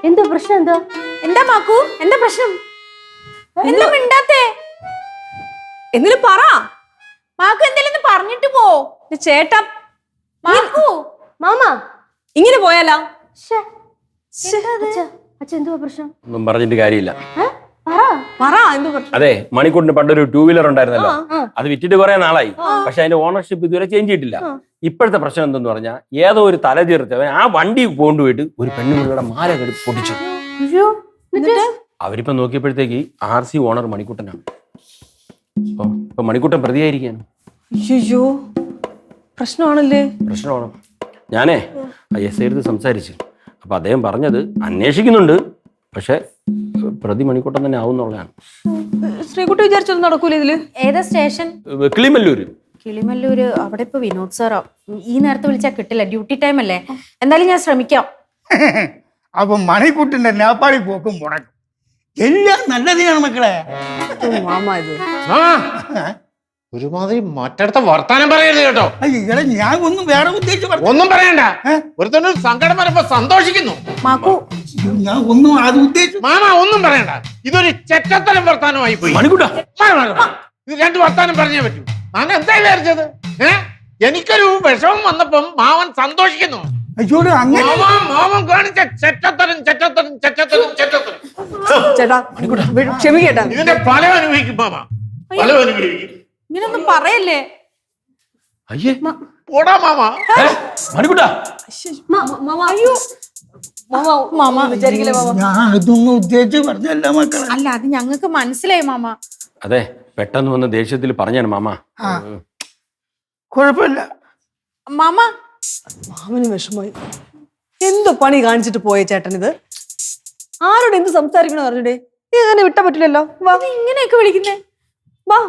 എന്തോ പ്രശ്നം? എന്തോ എന്താ മാക്കു? എന്താ പ്രശ്നം? എന്താ മിണ്ടാത്തേ? എന്തിനും പറ മാക്കു, എന്തെങ്കിലും പറഞ്ഞിട്ട് പോ. ചേട്ടാ. മാക്കു, മാമ ഇങ്ങനെ പോയാലോ? എന്തുവാ പ്രശ്നം? ഒന്നും പറഞ്ഞിട്ട് കാര്യമില്ല. പറ എന്ത് പ്രശ്നം? അതെ, മണിക്കൂറിന് പണ്ടൊരു 2 വീലർ ഉണ്ടായിരുന്നല്ലോ, അത് വിറ്റിട്ട് കുറെ നാളായി. പക്ഷെ അതിന്റെ ഓണർഷിപ്പ് ഇതുവരെ ചേഞ്ച് ചെയ്തിട്ടില്ല. ഇപ്പോഴത്തെ പ്രശ്നം എന്തെന്ന് പറഞ്ഞാൽ, ഏതോ ഒരു തലചീർത്തവൻ ആ വണ്ടി കൊണ്ടുപോയിട്ട് ഒരു പെണ്ണുമുള്ളിയുടെ മാല കെടുത്ത് പൊട്ടിച്ചു. അവരിപ്പോ നോക്കിയപ്പോഴത്തേക്ക് RC ഓണർ മണിക്കുട്ടനാണ്. ഇപ്പൊ മണിക്കുട്ടൻ പ്രതിയായിരിക്കാണ്. അയ്യോ, പ്രശ്നമാണല്ലേ? പ്രശ്നമാണ്. ഞാനേ SI എടുത്ത് സംസാരിച്ചു. അപ്പൊ അദ്ദേഹം പറഞ്ഞത് അന്വേഷിക്കുന്നുണ്ട്, പക്ഷെ പ്രതി മണിക്കൂട്ടം തന്നെ ആവുന്നുള്ളതാണ്. ശ്രീകുട്ടി വിചാരിച്ചൊന്നും നടക്കൂല ഇതില്. ഏതാ സ്റ്റേഷൻ? കിളിമല്ലൂര്. കിളിമല്ലൂര്. അവിടെ ഇപ്പൊ വിനോദ് സാറാ. ഈ നേരത്തെ വിളിച്ചാൽ കിട്ടില്ല, ഡ്യൂട്ടി ടൈം അല്ലേ. എന്തായാലും ഞാൻ ശ്രമിക്കാം. അപ്പൊ മണിക്കൂട്ടിന്റെ നേപ്പാളി പോക്കും മുടക്കും. എല്ലാം നല്ലതിനാണ് മക്കളെ. മാമ ഇത് ഒരുമാതിരി മറ്റടുത്ത വർത്താനം പറയരുത് കേട്ടോ. ഇവിടെ ഞാൻ ഒന്നും വേറെ ഉദ്ദേശിച്ചു ഒന്നും പറയണ്ട. ഒരുത്തന്നെ സങ്കടം വരുമ്പോ സന്തോഷിക്കുന്നു. മാക്കു, ഞാൻ ഒന്നും അത് ഉദ്ദേശിച്ചു. മാമ ഒന്നും പറയണ്ട. ഇതൊരു ചെറ്റത്തരം വർത്താനമായി പോയി. മണിക്കൂട്ട ഇത് 2 വർത്താനം പറഞ്ഞേ പറ്റൂ. മാമ എന്താ വിചാരിച്ചത്? എനിക്കൊരു വിഷമം വന്നപ്പം മാവൻ സന്തോഷിക്കുന്നു. അയ്യോട് അങ്ങനെ മാമൻ കാണിച്ച ചെറ്റത്തരം ചെറ്റത്തരം ചെറ്റത്തരം ചെറ്റത്തരം. ചേട്ടാ ക്ഷമിക്കേട്ടാ. ഇതിന്റെ ഫലം അനുഭവിക്കും മാമ, ഫലം അനുഭവിക്കും. ഇങ്ങനൊന്നും പറയല്ലേ. അയ്യേ പോടാ മാമ. മണിക്കൂട്ട മാമ വിചാരിക്കില്ലേ മാമ? ഞാൻ ഇതൊന്നും ഉദ്ദേശിച്ച് പറഞ്ഞല്ല മക്കളെ. അല്ല, അത് ഞങ്ങൾക്ക് മനസ്സിലായി മാമ. അതെ, പെട്ടെന്ന് വന്ന ദേഷ്യത്തിൽ പറഞ്ഞാണ് മാമ. കുഴപ്പമില്ല മാമ. മാമന് വിഷമായി. എന്തോ പണി കാണിച്ചിട്ട് പോയ ചേട്ടൻ ഇത്. ആരോട് എന്ത് സംസാരിക്കണോ അറിഞ്ഞൂടെ? നീ അങ്ങനെ വിട്ടാ പറ്റില്ലല്ലോ. വാ, ഇങ്ങനെയൊക്കെ വിളിക്കുന്നേ. വാ.